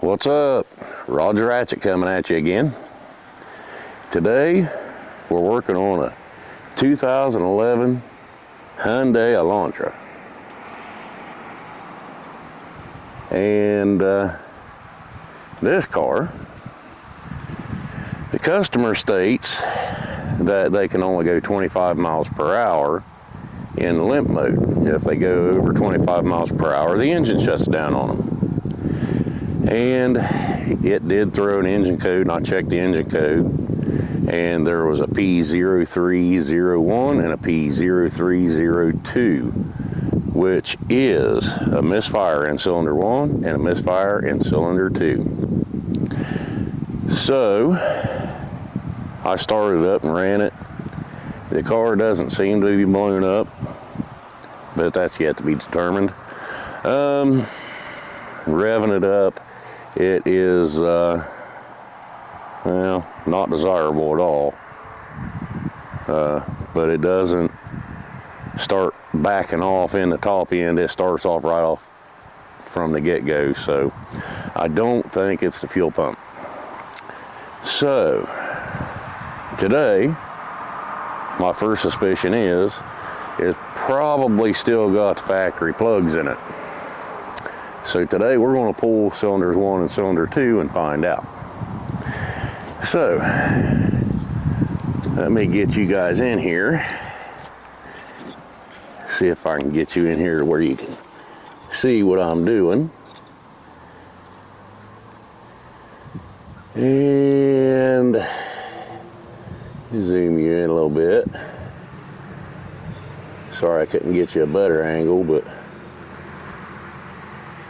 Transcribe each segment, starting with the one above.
What's up? Roger Ratchet coming at you again. Today we're working on a 2011 Hyundai Elantra. And this car, the customer states that they can only go 25 miles per hour in limp mode. If they go over 25 miles per hour, the engine shuts down on them. And it did throw an engine code, and I checked the engine code, and there was a P0301 and a P0302, which is a misfire in cylinder 1 and a misfire in cylinder 2. So I started up and ran it. The car doesn't seem to be blown up, but that's yet to be determined. Revving it up, it is well, not desirable at all, but it doesn't start backing off in the top end. It starts off right off from the get-go, so I don't think it's the fuel pump. So today my first suspicion is it's probably still got the factory plugs in it. So today we're going to pull cylinders 1 and cylinder 2 and find out. So let me get you guys in here. See if I can get you in here where you can see what I'm doing. And zoom you in a little bit. Sorry I couldn't get you a better angle, but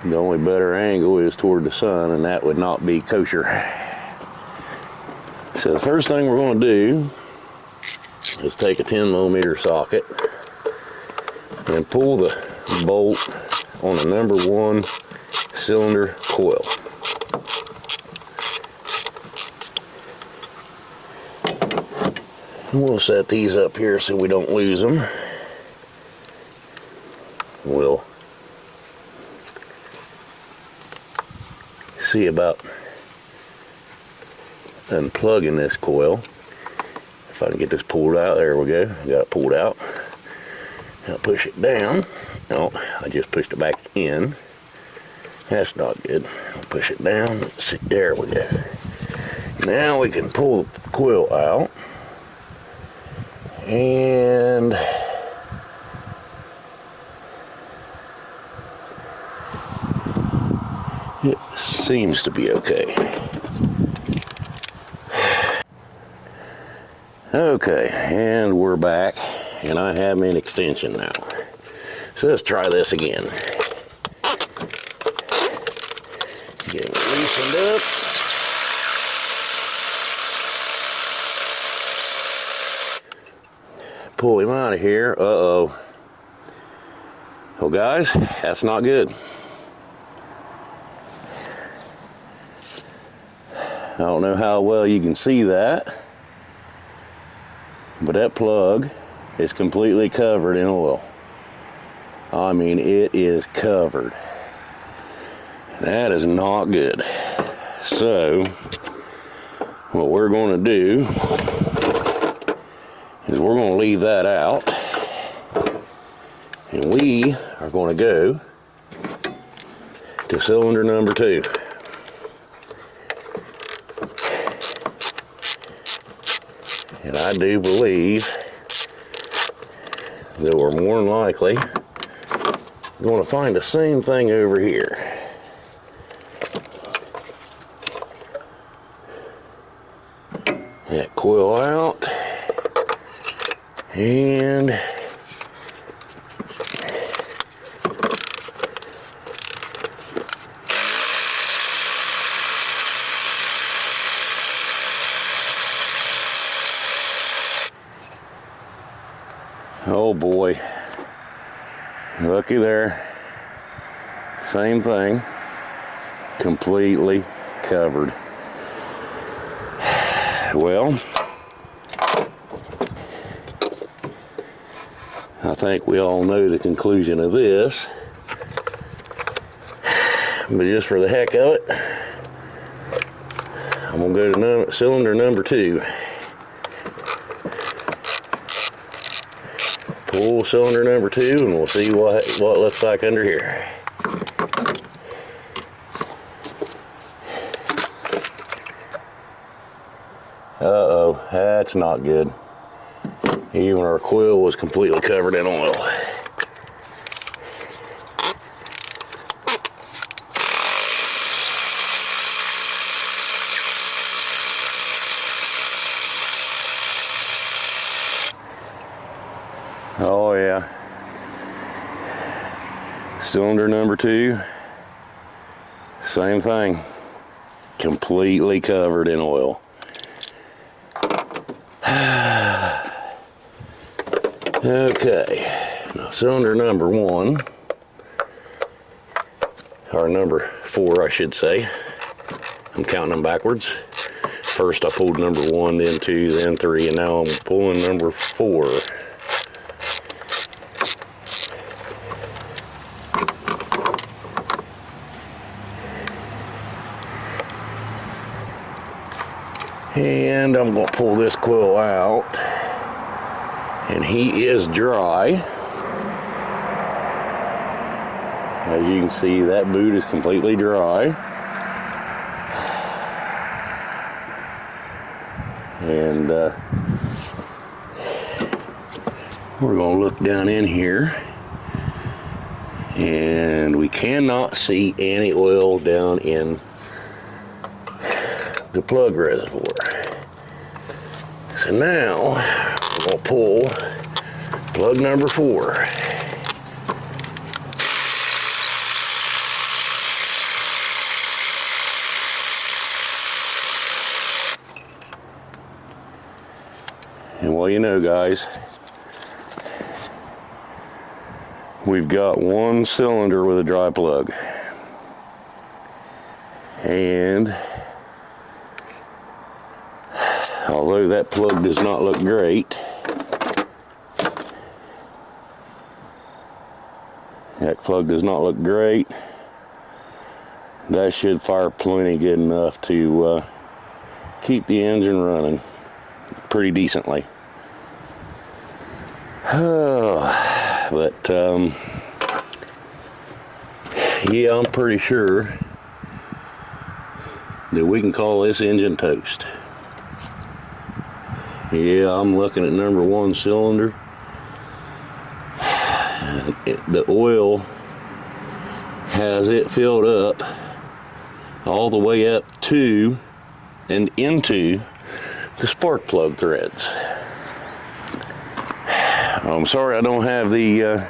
the only better angle is toward the sun, and that would not be kosher. So the first thing we're going to do is take a 10mm socket and pull the bolt on the number 1 cylinder coil. We'll set these up here so we don't lose them. We'll see about unplugging this coil. If I can get this pulled out, there we go. Got it pulled out. Now push it down. No, I just pushed it back in. That's not good. I'll push it down. Let's see, there we go. Now we can pull the coil out. And it seems to be okay. Okay, and we're back, and I have an extension now. So let's try this again. Get it loosened up. Pull him out of here. Uh-oh. Well, guys, that's not good. I don't know how well you can see that, but that plug is completely covered in oil. I mean, it is covered. That is not good. So what we're going to do is we're going to leave that out, and we are going to go to cylinder number 2. And I do believe that we're more than likely going to find the same thing over here. That coil out, and oh boy, looky there, same thing, completely covered. Well, I think we all know the conclusion of this, but just for the heck of it, I'm gonna go to cylinder number 2. Pull cylinder number 2 and we'll see what it looks like under here. Uh-oh, that's not good. Even our coil was completely covered in oil. Oh yeah. Cylinder number 2, same thing. Completely covered in oil. Okay, now cylinder number 1, or number 4 I should say. I'm counting them backwards. First I pulled number 1, then 2, then 3, and now I'm pulling number 4. And I'm going to pull this coil out, and he is dry. As you can see, that boot is completely dry. And we're going to look down in here, and we cannot see any oil down in the plug reservoir. So now we're going to pull plug number 4. And well, you know, guys, we've got one cylinder with a dry plug. And although that plug does not look great, that should fire plenty good enough to keep the engine running pretty decently. But yeah, I'm pretty sure that we can call this engine toast. Yeah, I'm looking at number 1 cylinder. The oil has it filled up all the way up to and into the spark plug threads. I'm sorry I don't have the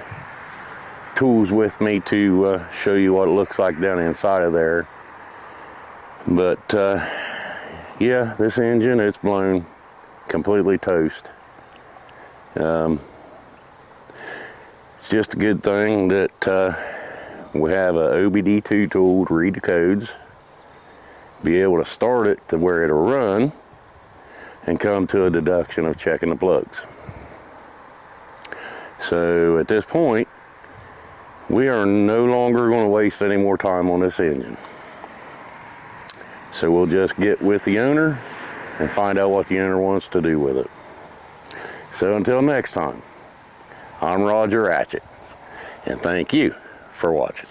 tools with me to show you what it looks like down inside of there. But yeah, this engine, it's blown completely toast. It's just a good thing that we have a OBD2 tool to read the codes, be able to start it to where it'll run, and come to a deduction of checking the plugs. So at this point, we are no longer going to waste any more time on this engine. So we'll just get with the owner and find out what the owner wants to do with it. So until next time, I'm Roger Ratchet, and thank you for watching.